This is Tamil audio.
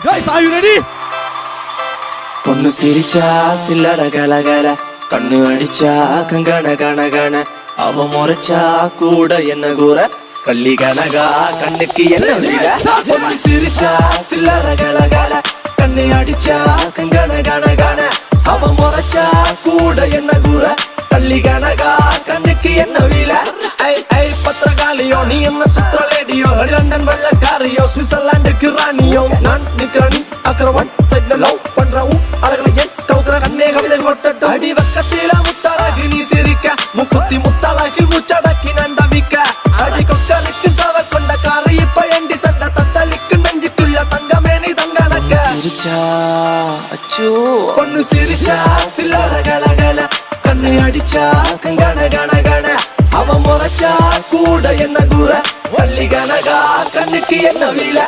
Guys, are you ready? பொண்ணு சிரிச்சா சில்லற கலகல கண்ணு அடிச்சா கங்கண கணகண அவ முறைச்சா கூட என்ன கூற கள்ளி கனகா கண்ணுக்கு என்ன வீர பொண்ணு சிரிச்சா சில்லற கலகல கண்ணு அடிச்சா கங்கண கணகண அவ முறைச்சா கூட என்ன கூற கள்ளி கனகா கண்ணுக்கு என்ன வீர ஐ ஐ பத்திரகாளியோ நீ என்ன சுத்திர லேடியோ லண்டன் வெள்ளக்காரியோ சுவிட்சர்லாந்துக்கு ராணியோ நான் நிக்கிறேன் அக்கரவன் சைட்ல லவ் பண்றவும் அழகல என் கவுக்குற கண்ணே கவிதை கொட்டட்டும் அடி வக்கத்தில முத்தழகி நீ சிரிக்க முக்குத்தி முத்தழகில் முச்சடக்கி நான் தவிக்க அடி கொக்கலுக்கு சவ கொண்ட காரை இப்ப எண்டி சட்ட தத்தளிக்கு நெஞ்சுக்குள்ள தங்கமே நீ தங்கனக்க சிரிச்சா அச்சோ பொண்ணு சிரிச்சா சில்லற கலகல கண்ணை அடிச்சா கங்கண கண கண அவ முறைச்சா கூட என்ன கூற வள்ளி கனகா கண்ணுக்கு என்ன வீல